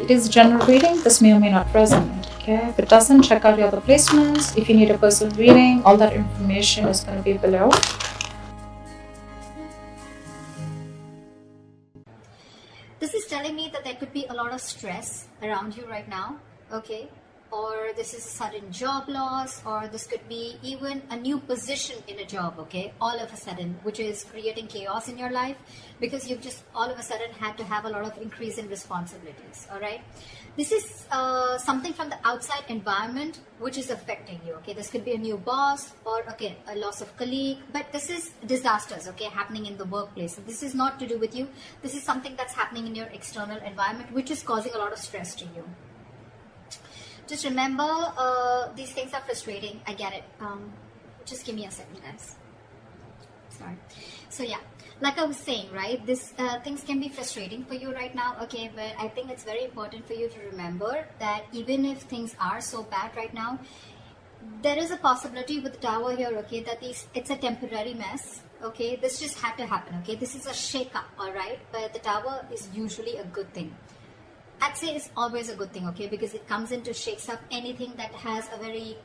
it is general reading, this may or may not resonate. Okay, if it doesn't, check out your other placements. If you need a personal reading, all that information is going to be below. This is telling me that there could be a lot of stress around you right now, okay? Or this is a sudden job loss, or this could be even a new position in a job, okay? All of a sudden, which is creating chaos in your life because you've just all of a sudden had to have a lot of increase in responsibilities, all right? This is something from the outside environment which is affecting you, okay? This could be a new boss or, okay, a loss of colleague, but this is disasters, okay, happening in the workplace. So this is not to do with you. This is something that's happening in your external environment which is causing a lot of stress to you. Just remember, these things are frustrating. I get it. Just give me a second, guys. Sorry. So yeah, like I was saying, right, this things can be frustrating for you right now, okay, but I think it's very important for you to remember that even if things are so bad right now, there is a possibility with the tower here, okay, that it's a temporary mess, okay. This just had to happen, okay. This is a shake-up, all right, but the tower is usually a good thing. I'd say it's always a good thing, okay, because it comes in to shakes up anything that has a very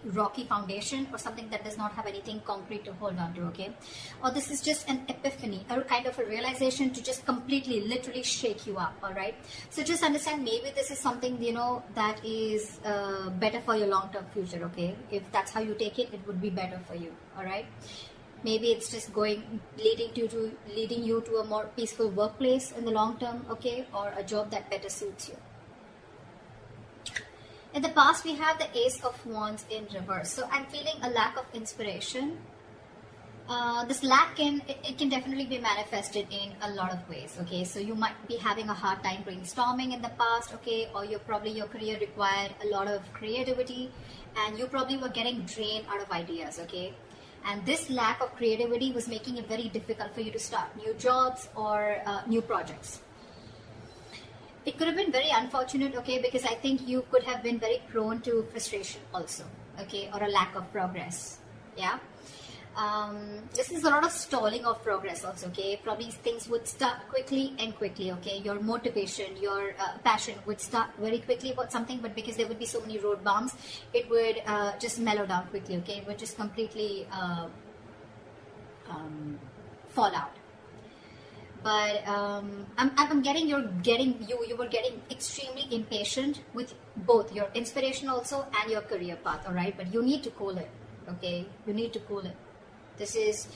rocky foundation or something that does not have anything concrete to hold on to, okay. Or this is just an epiphany, or kind of a realization to just completely, literally shake you up, all right. So just understand, maybe this is something, you know, that is better for your long-term future, okay. If that's how you take it, it would be better for you, all right. Maybe it's just leading you to a more peaceful workplace in the long term, okay, or a job that better suits you. In the past, we have the Ace of Wands in reverse. So I'm feeling a lack of inspiration. This lack can definitely be manifested in a lot of ways, okay. So you might be having a hard time brainstorming in the past, okay, or your career required a lot of creativity, and you probably were getting drained out of ideas, okay. And this lack of creativity was making it very difficult for you to start new jobs or new projects. It could have been very unfortunate, okay, because I think you could have been very prone to frustration also, okay, or a lack of progress, yeah. This is a lot of stalling of progress also, okay. Probably things would start quickly and quickly, okay. Your motivation, your passion would start very quickly about something, but because there would be so many road bumps, it would just mellow down quickly, okay. It would just completely fall out. But I'm getting you were getting extremely impatient with both your inspiration also and your career path, all right. But you need to cool it, okay. You need to cool it. This is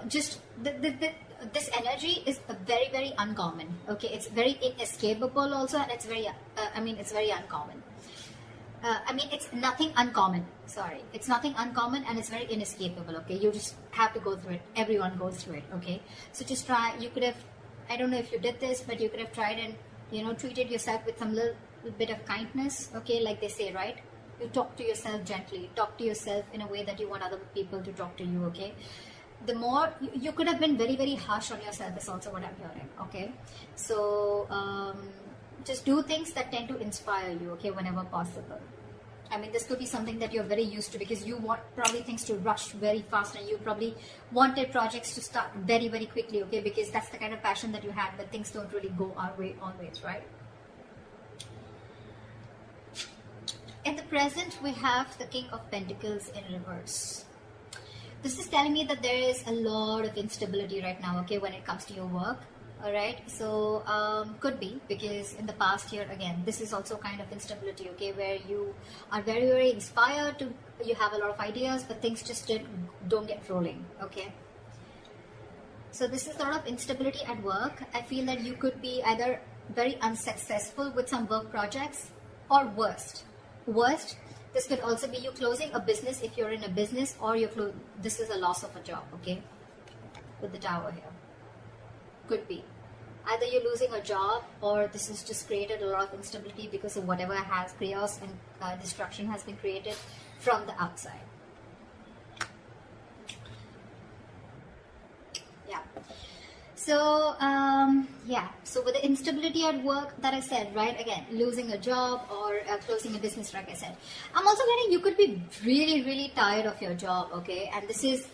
just this energy is very, very uncommon, okay. It's very inescapable also, and it's very it's very uncommon. It's nothing uncommon, sorry, it's nothing uncommon, and it's very inescapable, okay. You just have to go through it. Everyone goes through it, okay. So just try. You could have, I don't know if you did this, but you could have tried and, you know, treated yourself with some little bit of kindness, okay, like they say, right. You talk to yourself gently, talk to yourself in a way that you want other people to talk to you, okay. The more you could have been very, very harsh on yourself is also what I'm hearing, okay. So just do things that tend to inspire you, okay, whenever possible. This could be something that you're very used to, because you want probably things to rush very fast, and you probably wanted projects to start very, very quickly, okay, because that's the kind of passion that you had, but things don't really go our way always, right. In the present, we have the King of Pentacles in reverse. This is telling me that there is a lot of instability right now, okay, when it comes to your work, all right. So could be because in the past year, again, this is also kind of instability, okay, where you are very, very inspired to, you have a lot of ideas, but things just don't get rolling, okay. So this is a lot of instability at work. I feel that you could be either very unsuccessful with some work projects, or worst, this could also be you closing a business if you're in a business, or this is a loss of a job, okay, with the tower here. Could be either you're losing a job, or this has just created a lot of instability because of whatever has chaos and destruction has been created from the outside. Yeah. So so with the instability at work that I said, right, again, losing a job or closing a business, like I said, I'm also getting you could be really, really tired of your job, okay, and this is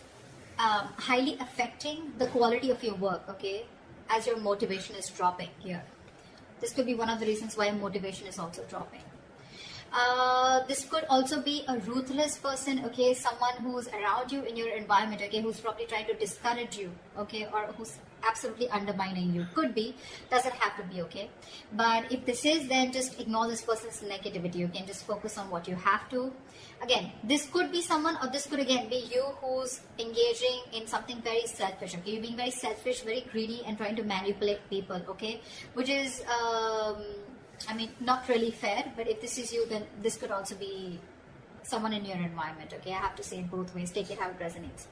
highly affecting the quality of your work, okay, as your motivation is dropping here. This could be one of the reasons why motivation is also dropping. This could also be a ruthless person, okay, someone who's around you in your environment, okay, who's probably trying to discourage you, okay, or who's absolutely undermining you. Could be, doesn't have to be, okay. But if this is, then just ignore this person's negativity, you can just focus on what you have to. Again, this could be someone, or this could again be you who's engaging in something very selfish, okay. You're being very selfish, very greedy, and trying to manipulate people, okay, which is I mean, not really fair. But if this is you, then this could also be someone in your environment, okay. I have to say it both ways, take it how it resonates.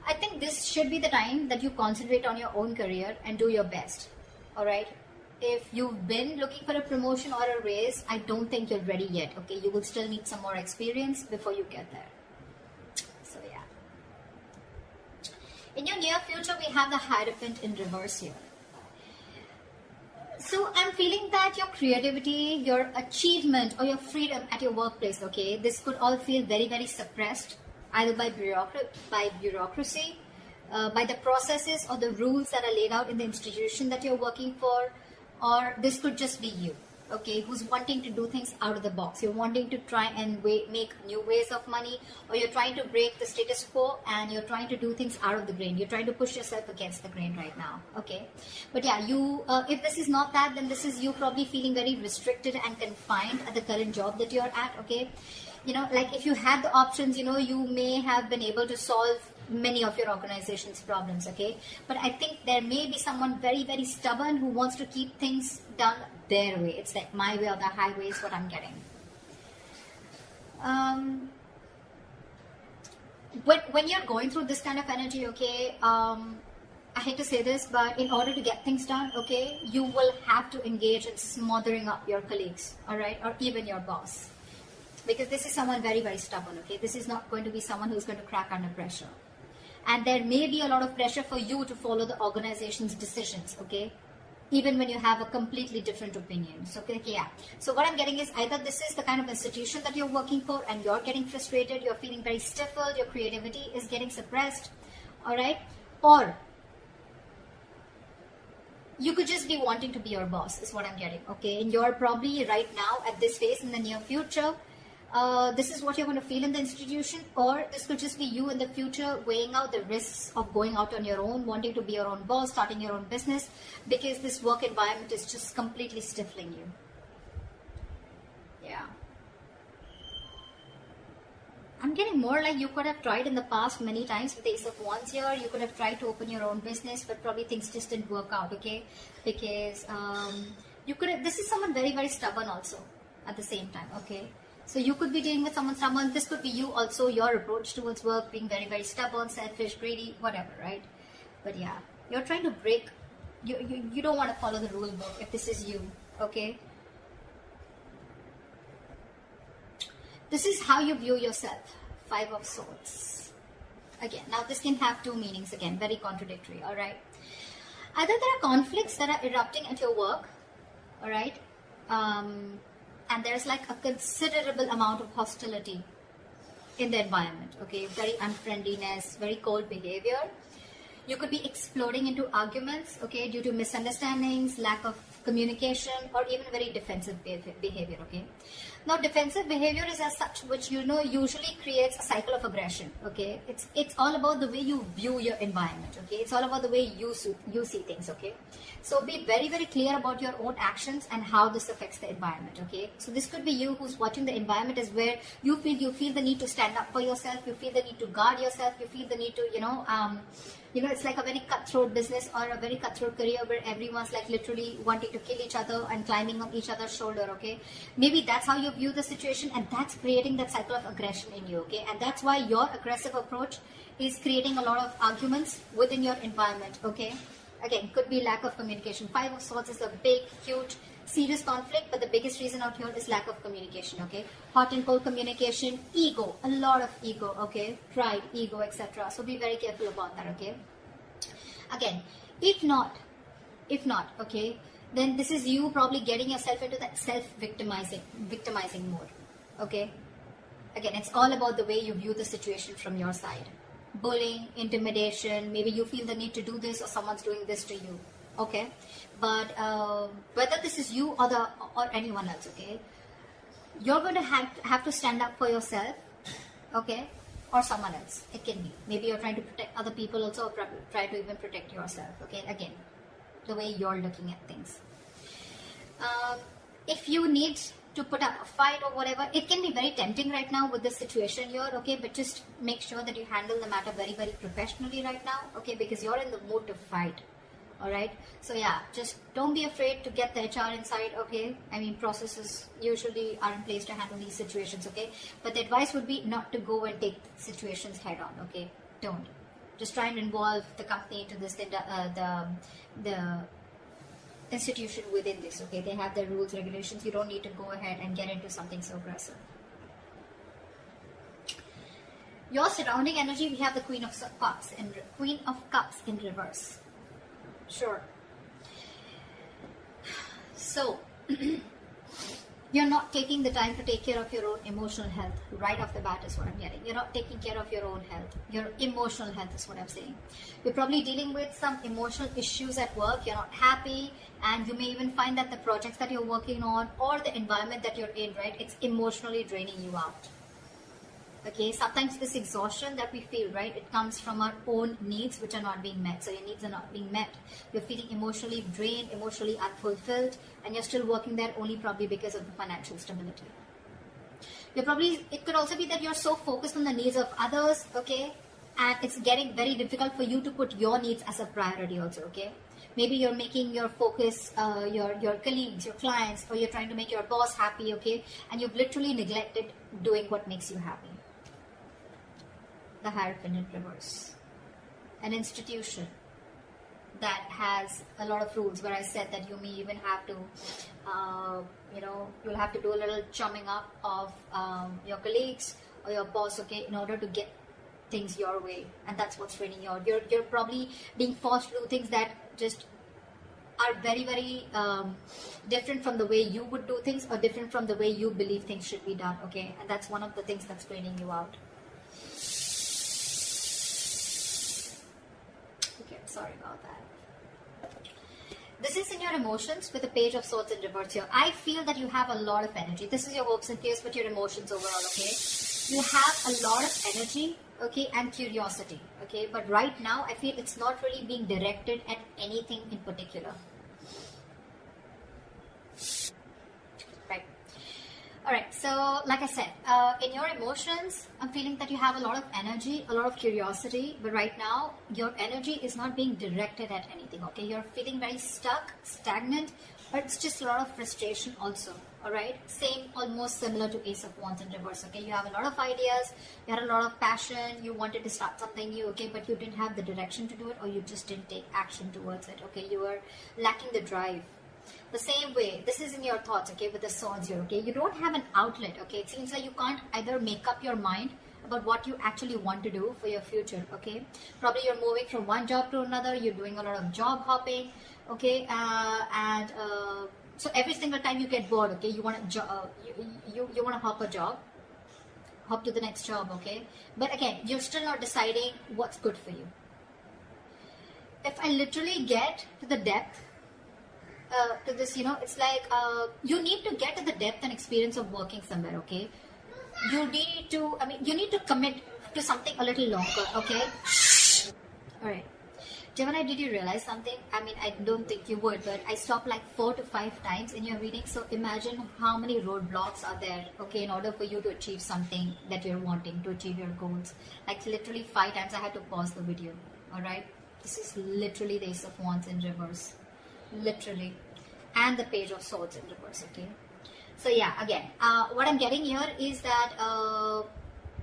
I think this should be the time that you concentrate on your own career and do your best, all right. If you've been looking for a promotion or a raise, I don't think you're ready yet, okay. You will still need some more experience before you get there. So yeah, in your near future we have the Hierophant in reverse here. So I'm feeling that your creativity, your achievement, or your freedom at your workplace, okay, this could all feel very, very suppressed, either by bureaucracy, by the processes or the rules that are laid out in the institution that you're working for, or this could just be you, okay, who's wanting to do things out of the box. You're wanting to try and make new ways of money, or you're trying to break the status quo and you're trying to do things out of the grain. You're trying to push yourself against the grain right now, okay. But yeah, you if this is not that, then this is you probably feeling very restricted and confined at the current job that you're at, okay. You know, like if you had the options, you know, you may have been able to solve many of your organization's problems, okay. But I think there may be someone very, very stubborn who wants to keep things done their way. It's like my way or the highway is what I'm getting. When you're going through this kind of energy, okay, I hate to say this, but in order to get things done, okay, you will have to engage in smothering up your colleagues, all right, or even your boss. Because this is someone very, very stubborn, okay. This is not going to be someone who's going to crack under pressure. And there may be a lot of pressure for you to follow the organization's decisions, okay, even when you have a completely different opinion. So, okay, yeah. So what I'm getting is either this is the kind of institution that you're working for and you're getting frustrated, you're feeling very stifled, your creativity is getting suppressed, all right, or you could just be wanting to be your boss is what I'm getting, okay. And you're probably right now at this phase in the near future, this is what you're going to feel in the institution, or this could just be you in the future weighing out the risks of going out on your own, wanting to be your own boss, starting your own business, because this work environment is just completely stifling you. Yeah. I'm getting more like you could have tried in the past many times with the Ace of Wands here. You could have tried to open your own business, but probably things just didn't work out, okay? Because you could have, this is someone very, very stubborn also at the same time, okay? So you could be dealing with someone stubborn. This could be you also, your approach towards work being very, very stubborn, selfish, greedy, whatever, right? But yeah, you're trying to break, you don't want to follow the rule book if this is you, okay? This is how you view yourself. Five of Swords. Again, now this can have two meanings again, very contradictory, all right? Either there are conflicts that are erupting at your work, all right? And there's like a considerable amount of hostility in the environment, okay? Very unfriendliness, very cold behavior. You could be exploding into arguments, okay, due to misunderstandings, lack of communication, or even very defensive behavior, okay? Now, defensive behavior is as such, which, you know, usually creates a cycle of aggression, okay? It's all about the way you view your environment, okay? It's all about the way you see things, okay? So be very, very clear about your own actions and how this affects the environment, okay? So this could be you who's watching the environment is where you feel the need to stand up for yourself, you feel the need to guard yourself, you feel the need to, it's like a very cutthroat business or a very cutthroat career where everyone's like literally wanting to kill each other and climbing on each other's shoulder, okay? Maybe that's how you view the situation, and that's creating that cycle of aggression in you, okay? And that's why your aggressive approach is creating a lot of arguments within your environment, okay? Again, could be lack of communication. Five of Swords is a big, huge, serious conflict, but the biggest reason out here is lack of communication, okay? Hot and cold communication, ego, a lot of ego, okay? Pride, ego, etc. So be very careful about that, okay? Again, if not, okay, then this is you probably getting yourself into that victimizing mode, okay? Again, it's all about the way you view the situation from your side. Bullying, intimidation, maybe you feel the need to do this or someone's doing this to you, okay? But whether this is you or anyone else, okay, you're going to have to stand up for yourself, okay, or someone else. It can be maybe you're trying to protect other people also, or try to even protect yourself, okay? Again, the way you're looking at things. If you need to put up a fight or whatever, it can be very tempting right now with this situation here, okay? But just make sure that you handle the matter very, very professionally right now, okay? Because you're in the mood to fight, all right? So yeah, just don't be afraid to get the HR inside, okay? I mean, processes usually are in place to handle these situations, okay? But the advice would be not to go and take situations head on, okay? Don't. Just try and involve the company into this, the institution within this, okay? They have their rules, regulations. You don't need to go ahead and get into something so aggressive. Your surrounding energy, we have the Queen of Cups in reverse. Sure. So you're not taking the time to take care of your own emotional health right off the bat is what I'm getting. You're not taking care of your own health. Your emotional health is what I'm saying. You're probably dealing with some emotional issues at work. You're not happy, and you may even find that the projects that you're working on or the environment that you're in, right, it's emotionally draining you out. Okay, sometimes this exhaustion that we feel, right, it comes from our own needs which are not being met. So your needs are not being met. You're feeling emotionally drained, emotionally unfulfilled, and you're still working there only probably because of the financial stability. It could also be that you're so focused on the needs of others, okay, and it's getting very difficult for you to put your needs as a priority also, okay. Maybe you're making your focus your colleagues, your clients, or you're trying to make your boss happy, okay, and you've literally neglected doing what makes you happy. The Hierophant in reverse. An institution that has a lot of rules, where I said that you may even have to, you'll have to do a little chumming up of your colleagues or your boss, okay, in order to get things your way. And that's what's draining you out. You're probably being forced to do things that just are very, very different from the way you would do things, or different from the way you believe things should be done, okay? And that's one of the things that's draining you out. Sorry about that. This is in your emotions with the Page of Swords in reverse here. I feel that you have a lot of energy. This is your hopes and fears, but your emotions overall, okay? You have a lot of energy, okay, and curiosity, okay? But right now, I feel it's not really being directed at anything in particular. Right. Alright, so like I said, in your emotions, I'm feeling that you have a lot of energy, a lot of curiosity, but right now, your energy is not being directed at anything, okay? You're feeling very stuck, stagnant, but it's just a lot of frustration also, alright? Same, almost similar to Ace of Wands in reverse, okay? You have a lot of ideas, you had a lot of passion, you wanted to start something new, okay? But you didn't have the direction to do it, or you just didn't take action towards it, okay? You were lacking the drive. The same way, this is in your thoughts, okay, with the swords here, okay? You don't have an outlet, okay? It seems like you can't either make up your mind about what you actually want to do for your future, okay? Probably you're moving from one job to another, you're doing a lot of job hopping, okay? So every single time you get bored, okay, you want to you want to hop a job, hop to the next job, okay? But again, you're still not deciding what's good for you. If I literally get to the depth to this, it's like you need to get to the depth and experience of working somewhere, okay? You need to commit to something a little longer, okay? Alright. Gemini, did you realize something? I mean, I don't think you would, but I stopped like 4 to 5 times in your reading. So imagine how many roadblocks are there, okay, in order for you to achieve something that you're wanting, to achieve your goals. Like literally 5 times I had to pause the video, alright? This is literally the Ace of Wands in reverse. Literally. And the Page of Swords in reverse, okay? So yeah, again, what I'm getting here is that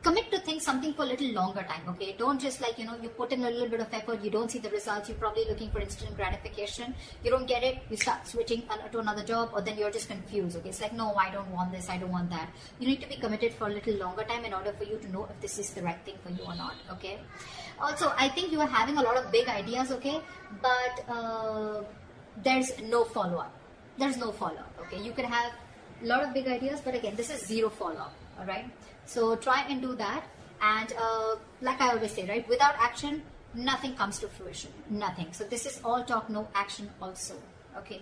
commit to things something for a little longer time, okay? Don't just like, you put in a little bit of effort, you don't see the results, you're probably looking for instant gratification, you don't get it, you start switching to another job, or then you're just confused, okay? It's like, no, I don't want this, I don't want that. You need to be committed for a little longer time in order for you to know if this is the right thing for you or not, okay? Also, I think you are having a lot of big ideas, okay? But there's no follow-up. There's no follow-up, okay? You can have a lot of big ideas, but again, this is zero follow-up, all right? So try and do that. And like I always say, right, without action, nothing comes to fruition, nothing. So this is all talk, no action also, okay?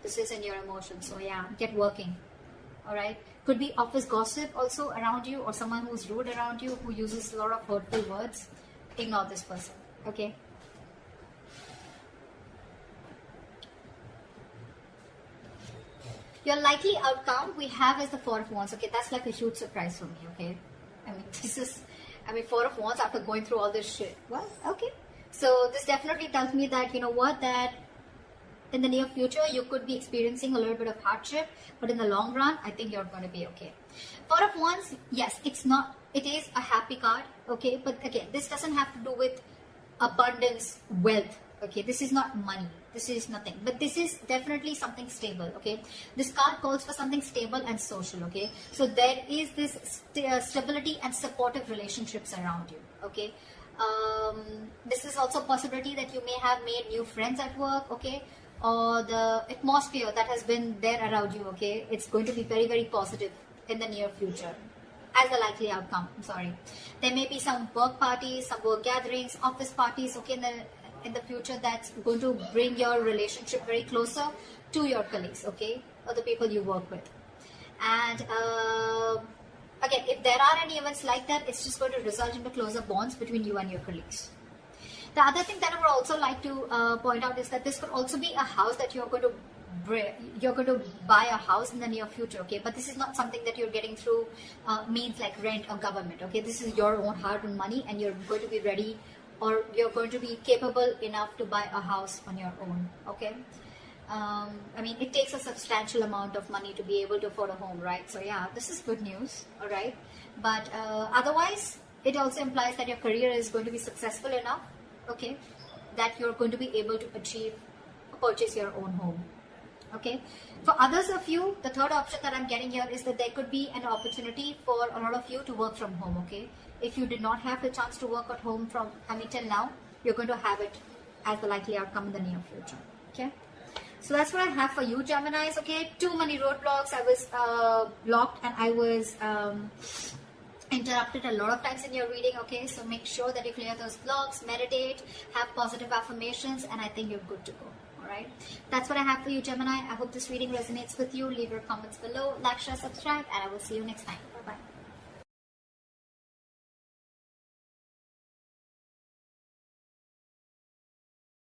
This is in your emotions, so yeah, get working, all right? Could be office gossip also around you, or someone who's rude around you, who uses a lot of hurtful words. Ignore this person, okay? Your likely outcome we have is the Four of Wands. Okay, that's like a huge surprise for me. Okay, I mean, Four of Wands after going through all this shit. Well, okay. So this definitely tells me that, you know what, that in the near future you could be experiencing a little bit of hardship, but in the long run, I think you're going to be okay. Four of Wands, yes, it is a happy card. Okay, but again, this doesn't have to do with abundance, wealth. Okay, this is not money, this is nothing, but this is definitely something stable. Okay, this card calls for something stable and social. Okay, so there is this stability and supportive relationships around you. Okay, this is also a possibility that you may have made new friends at work. Okay, or the atmosphere that has been there around you. Okay, it's going to be very, very positive in the near future as a likely outcome. I'm sorry, there may be some work parties, some work gatherings, office parties. Okay, in the future, that's going to bring your relationship very closer to your colleagues, okay, or the people you work with. And again, if there are any events like that, it's just going to result into closer bonds between you and your colleagues. The other thing that I would also like to point out is that this could also be a house that you're going to buy a house in the near future. Okay, but this is not something that you're getting through means like rent or government. Okay, this is your own hard-earned money, and you're going to be ready, or you're going to be capable enough to buy a house on your own. Okay, I mean, it takes a substantial amount of money to be able to afford a home, right? So yeah, this is good news. All right, but otherwise it also implies that your career is going to be successful enough, okay, that you're going to be able to purchase your own home. Okay, for others of you, the third option that I'm getting here is that there could be an opportunity for a lot of you to work from home. Okay, if you did not have the chance to work at home till now, you're going to have it as the likely outcome in the near future. Okay, so that's what I have for you, Geminis. Okay, too many roadblocks. I was blocked, and I was interrupted a lot of times in your reading. Okay, so make sure that you clear those blocks, meditate, have positive affirmations, and I think you're good to go. Alright, that's what I have for you, Gemini. I hope this reading resonates with you. Leave your comments below, like, share, subscribe, and I will see you next time. Bye bye.